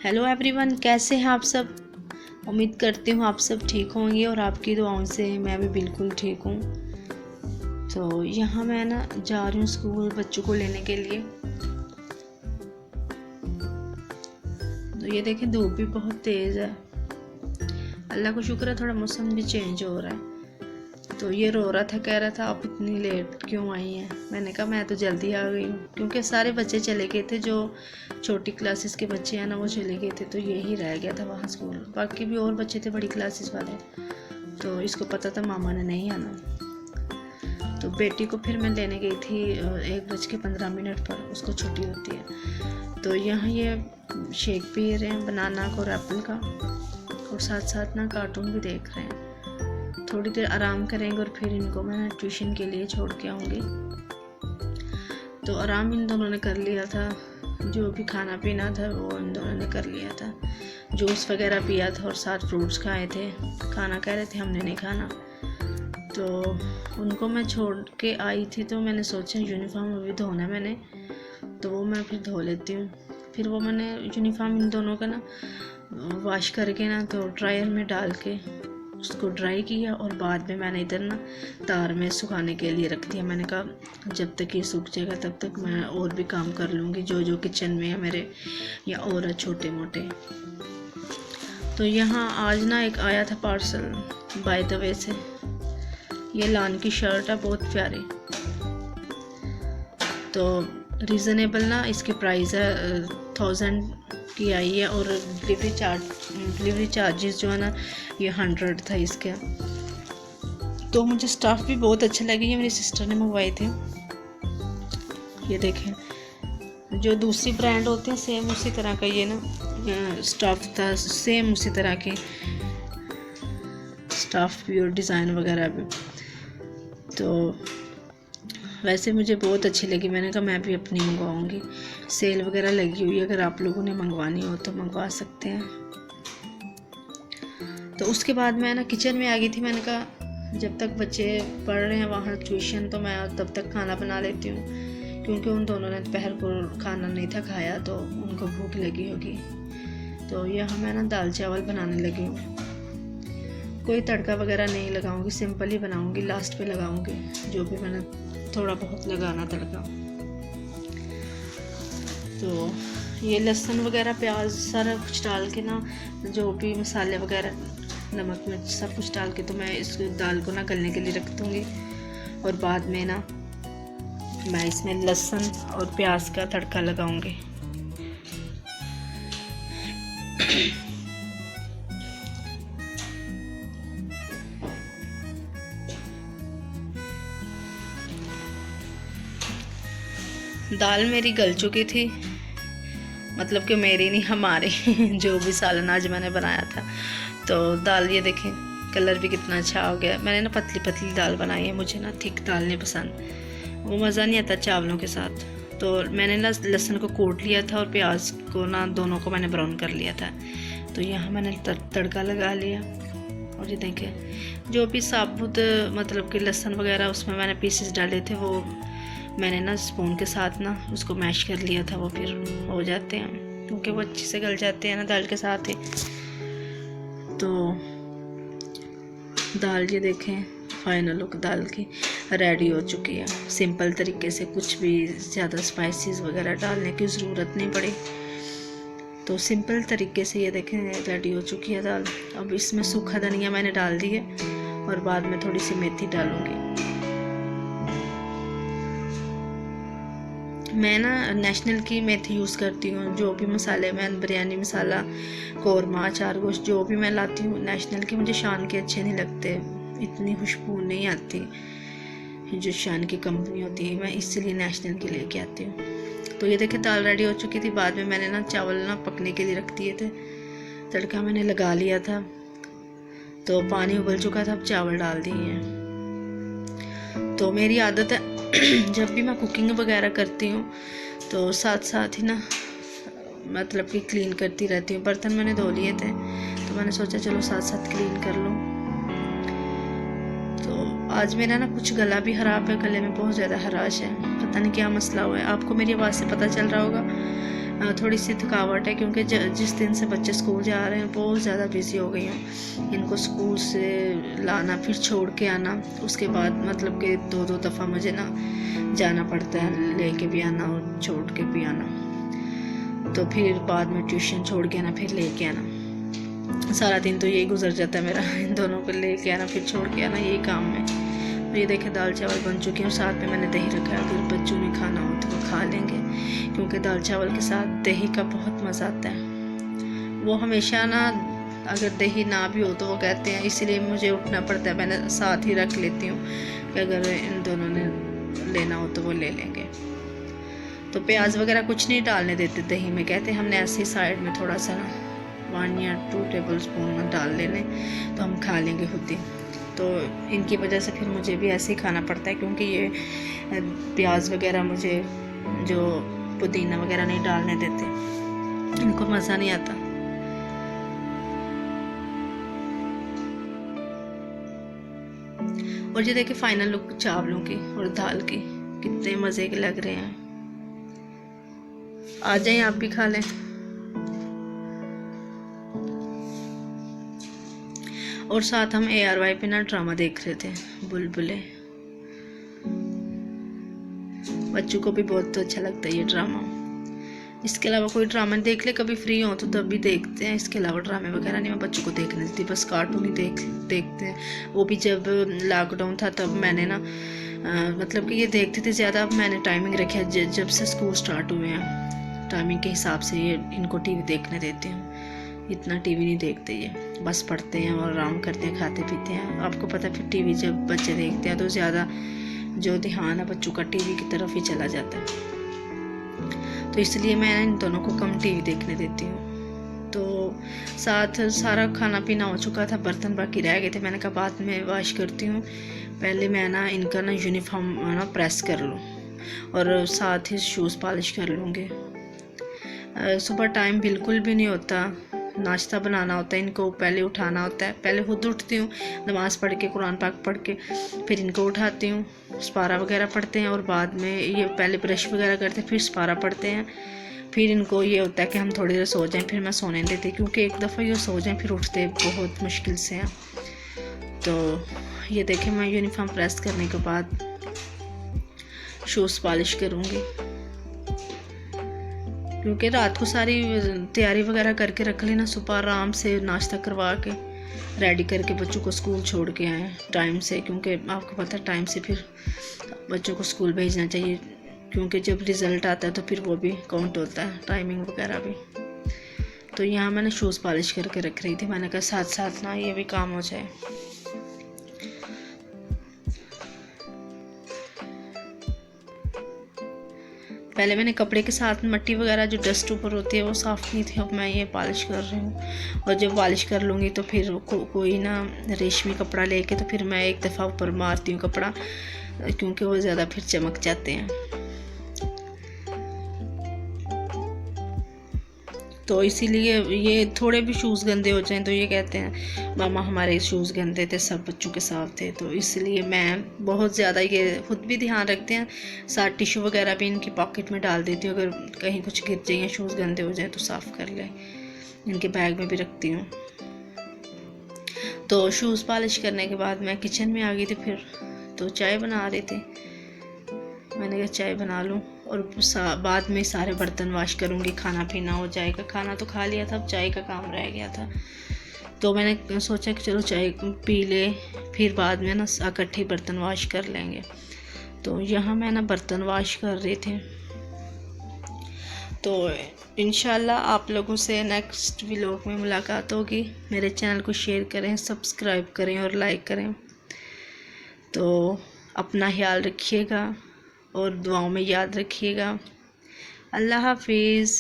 Hello everyone, कैसे हैं आप सब। उम्मीद करती हूँ आप सब ठीक होंगे और आपकी दुआओं से मैं भी बिल्कुल ठीक हूँ। तो यहाँ मैं ना जा रही हूँ स्कूल बच्चों को लेने के लिए। तो ये देखें धूप भी बहुत तेज़ है। अल्लाह को शुक्र है थोड़ा मौसम भी चेंज हो रहा है। तो ये रो रहा था, कह रहा था आप इतनी लेट क्यों आई हैं। मैंने कहा मैं तो जल्दी आ गई हूँ, क्योंकि सारे बच्चे चले गए थे। जो छोटी क्लासेस के बच्चे हैं ना वो चले गए थे, तो यही रह गया था वहाँ स्कूल। बाकी भी और बच्चे थे बड़ी क्लासेस वाले, तो इसको पता था मामा ने नहीं आना। तो बेटी को फिर मैं लेने गई थी 1:15 पर, उसको छुट्टी होती है। तो यहाँ ये शेक पी रहे हैं बनाना और एप्पल का, और साथ साथ ना कार्टून भी देख रहे हैं। थोड़ी देर आराम करेंगे और फिर इनको मैं ट्यूशन के लिए छोड़ के आऊँगी। तो आराम इन दोनों ने कर लिया था, जो भी खाना पीना था वो इन दोनों ने कर लिया था। जूस वगैरह पिया था और साथ फ्रूट्स खाए थे। खाना कह रहे थे हमने नहीं खाना। तो उनको मैं छोड़ के आई थी, तो मैंने सोचा यूनिफॉर्म अभी धोना है मैंने, तो वो मैं फिर धो लेती हूँ। फिर वो मैंने यूनिफॉर्म इन दोनों का ना वॉश करके ना तो ड्रायर में डाल के उसको ड्राई किया, और बाद में मैंने इधर ना तार में सुखाने के लिए रख दिया। मैंने कहा जब तक ये सूख जाएगा तब तक मैं और भी काम कर लूँगी जो किचन में है मेरे, या और है छोटे मोटे। तो यहाँ आज ना एक आया था पार्सल बाय द वे से। ये लान की शर्ट है, बहुत प्यारी। तो रीज़नेबल ना इसके प्राइस है 1000 की आई है, और डिलीवरी चार्जेस जो है ना ये 100 था इसका। तो मुझे स्टफ़ भी बहुत अच्छे लगे। ये मेरी सिस्टर ने मंगवाए थे। ये देखें, जो दूसरी ब्रांड होते हैं सेम उसी तरह का ये ना स्टफ़ था, सेम उसी तरह के स्टफ़ भी और डिज़ाइन वगैरह भी। तो वैसे मुझे बहुत अच्छी लगी। मैंने कहा मैं भी अपनी मंगवाऊंगी। सेल वगैरह लगी हुई है, अगर आप लोगों ने मंगवानी हो तो मंगवा सकते हैं। तो उसके बाद मैं ना किचन में आ गई थी। मैंने कहा जब तक बच्चे पढ़ रहे हैं वहाँ ट्यूशन, तो मैं तब तक खाना बना लेती हूँ, क्योंकि उन दोनों ने दोपहर को खाना नहीं था खाया, तो उनको भूख लगी होगी। तो यहाँ मैं ना दाल चावल बनाने लगी हूँ। कोई तड़का वगैरह नहीं लगाऊंगी, सिंपल ही बनाऊंगी, लास्ट पे लगाऊंगी जो भी मैंने थोड़ा बहुत लगाना तड़का। तो ये लहसुन वगैरह प्याज सारा कुछ डाल के ना, जो भी मसाले वगैरह नमक मिर्च सब कुछ डाल के, तो मैं इस दाल को ना गलने के लिए रख दूँगी। और बाद में ना मैं इसमें लहसुन और प्याज का तड़का लगाऊंगी। दाल मेरी गल चुकी थी, मतलब कि मेरी नहीं हमारी जो भी सालन आज मैंने बनाया था। तो दाल ये देखें कलर भी कितना अच्छा हो गया। मैंने ना पतली पतली दाल बनाई है, मुझे ना थिक दाल नहीं पसंद, वो मज़ा नहीं आता चावलों के साथ। तो मैंने ना लहसुन को कूट लिया था और प्याज को ना दोनों को मैंने ब्राउन कर लिया था। तो यहाँ मैंने तड़का लगा लिया। और ये देखें जो भी साबुत मतलब कि लहसुन वगैरह उसमें मैंने पीसेस डाले थे, वो मैंने ना स्पून के साथ ना उसको मैश कर लिया था। वो फिर हो जाते हैं, क्योंकि वो अच्छे से गल जाते हैं ना दाल के साथ ही। तो दाल ये देखें फाइनल लुक दाल की रेडी हो चुकी है। सिंपल तरीके से, कुछ भी ज़्यादा स्पाइसेस वगैरह डालने की ज़रूरत नहीं पड़ी। तो सिंपल तरीके से ये देखें रेडी हो चुकी है दाल। अब इसमें सूखा धनिया मैंने डाल दिए, और बाद में थोड़ी सी मेथी डालूँगी। मैं ना नेशनल की मेथी यूज़ करती हूँ। जो भी मसाले मैं बिरयानी मसाला, कौरमा, अचार गोश्त जो भी मैं लाती हूँ नेशनल के, मुझे शान के अच्छे नहीं लगते, इतनी खुशबू नहीं आती जो शान की कंपनी होती है। मैं इसलिए नेशनल की लेके आती हूँ। तो ये देखिए दाल रेडी हो चुकी थी। बाद में मैंने ना चावल ना पकने के लिए रख दिए थे। तड़का मैंने लगा लिया था, तो पानी उबल चुका था, अब चावल डाल दिए हैं। तो मेरी आदत है जब भी मैं कुकिंग वगैरह करती हूँ तो साथ साथ ही ना मतलब कि क्लीन करती रहती हूँ। बर्तन मैंने धो लिए थे, तो मैंने सोचा चलो साथ साथ क्लीन कर लूँ। तो आज मेरा ना कुछ गला भी ख़राब है, गले में बहुत ज़्यादा खराश है, पता नहीं क्या मसला हुआ है। आपको मेरी आवाज़ से पता चल रहा होगा थोड़ी सी थकावट है, क्योंकि जिस दिन से बच्चे स्कूल जा रहे हैं बहुत ज़्यादा बिजी हो गई हूँ। इनको स्कूल से लाना, फिर छोड़ के आना, उसके बाद मतलब कि 2-2 दफ़ा मुझे ना जाना पड़ता है, लेके भी आना और छोड़ के भी आना। तो फिर बाद में ट्यूशन छोड़ के आना, फिर लेके आना। सारा दिन तो यही गुजर जाता है मेरा, इन दोनों को लेके आना फिर छोड़ के आना, यही काम में। तो ये देखे दाल चावल बन चुके हैं और साथ में मैंने दही रखा है, अगर बच्चों ने खाना हो तो वो खा लेंगे, क्योंकि दाल चावल के साथ दही का बहुत मज़ा आता है। वो हमेशा ना, अगर दही ना भी हो तो वो कहते हैं, इसीलिए मुझे उठना पड़ता है, मैंने साथ ही रख लेती हूँ कि अगर इन दोनों ने लेना हो तो वो ले लेंगे। तो प्याज वगैरह कुछ नहीं डालने देते दही में, कहते हैं हमने ऐसे ही साइड में थोड़ा सा 1 या 2 टेबल स्पून डाल लेने तो हम खा लेंगे खुद ही। तो इनकी वजह से फिर मुझे भी ऐसे ही खाना पड़ता है, क्योंकि ये प्याज वगैरह मुझे जो पुदीना वगैरह नहीं डालने देते, इनको मज़ा नहीं आता। और ये देखिए फाइनल लुक चावलों की और दाल की, कितने मज़े के लग रहे हैं। आ जाएं आप भी खा लें। और साथ हम ARY पे ना ड्रामा देख रहे थे, बुलबुले। बच्चों को भी बहुत अच्छा लगता है ये ड्रामा। इसके अलावा कोई ड्रामा देख ले, कभी फ्री हो तो तब भी देखते हैं। इसके अलावा ड्रामे वगैरह नहीं मैं बच्चों को देखने देती, बस कार्टून ही देखते हैं। वो भी जब लॉकडाउन था तब मैंने ना मतलब कि ये देखते थे ज़्यादा। अब मैंने टाइमिंग रखी है, जब से स्कूल स्टार्ट हुए हैं टाइमिंग के हिसाब से ये इनको TV देखने देती हूँ। इतना TV नहीं देखते ये, बस पढ़ते हैं और आराम करते हैं, खाते पीते हैं। आपको पता है फिर TV जब बच्चे देखते हैं तो ज़्यादा जो ध्यान है बच्चों का TV की तरफ ही चला जाता है। तो इसलिए मैं इन दोनों को कम TV देखने देती हूँ। तो साथ सारा खाना पीना हो चुका था, बर्तन बाकी रह गए थे, मैंने कहा बाद में वॉश करती हूँ, पहले मैं ना इनका ना यूनिफॉर्म ना प्रेस कर लूँ और साथ ही शूज़ पॉलिश कर लूँगी। सुबह टाइम बिल्कुल भी नहीं होता, नाश्ता बनाना होता है, इनको पहले उठाना होता है। पहले खुद उठती हूँ, नमाज़ पढ़ के, कुरान पाक पढ़ के, फिर इनको उठाती हूँ, सपारा वगैरह पढ़ते हैं और बाद में ये पहले ब्रश वगैरह करते हैं, फिर सपारा पढ़ते हैं। फिर इनको ये होता है कि हम थोड़ी देर सो जाएं, फिर मैं सोने देती, क्योंकि एक दफ़ा ये सो जाएं फिर उठते बहुत मुश्किल से हैं। तो ये देखें मैं यूनिफॉर्म प्रेस करने के बाद शूज़ पॉलिश करूँगी, क्योंकि रात को सारी तैयारी वगैरह करके रख लेना, सुबह आराम से नाश्ता करवा के रेडी करके बच्चों को स्कूल छोड़ के आए टाइम से, क्योंकि आपको पता है टाइम से फिर बच्चों को स्कूल भेजना चाहिए, क्योंकि जब रिज़ल्ट आता है तो फिर वो भी काउंट होता है, टाइमिंग वगैरह भी। तो यहाँ मैंने शूज़ पॉलिश करके रख रही थी, मैंने कहा साथ साथ ना ये भी काम हो जाए। पहले मैंने कपड़े के साथ मट्टी वगैरह जो डस्ट ऊपर होती है वो साफ़ नहीं थी, अब मैं ये पॉलिश कर रही हूँ। और जब पॉलिश कर लूँगी तो फिर कोई ना रेशमी कपड़ा लेके तो फिर मैं एक दफ़ा ऊपर मारती हूँ कपड़ा, क्योंकि वो ज़्यादा फिर चमक जाते हैं। तो इसीलिए ये थोड़े भी शूज़ गंदे हो जाएं तो ये कहते हैं मामा हमारे शूज़ गंदे थे, सब बच्चों के साथ थे। तो इसलिए मैं बहुत ज़्यादा ये खुद भी ध्यान रखते हैं, साथ टिश्यू वगैरह भी इनकी पॉकेट में डाल देती हूँ, अगर कहीं कुछ गिर जाए, शूज़ गंदे हो जाए तो साफ़ कर ले, इनके बैग में भी रखती हूँ। तो शूज़ पॉलिश करने के बाद मैं किचन में आ गई थी, फिर तो चाय बना रहे थे, मैंने कहा चाय बना लूँ और बाद में सारे बर्तन वॉश करूँगी, खाना पीना हो जाएगा। खाना तो खा लिया था, अब चाय का काम रह गया था, तो मैंने सोचा कि चलो चाय पी ले, फिर बाद में ना इकट्ठे बर्तन वॉश कर लेंगे। तो यहाँ मैं ना बर्तन वॉश कर रही थी। तो इंशाल्लाह आप लोगों से नेक्स्ट व्लॉग में मुलाकात होगी। मेरे चैनल को शेयर करें, सब्सक्राइब करें और लाइक करें। तो अपना ख्याल रखिएगा और दुआओं में याद रखिएगा। अल्लाह हाफिज़।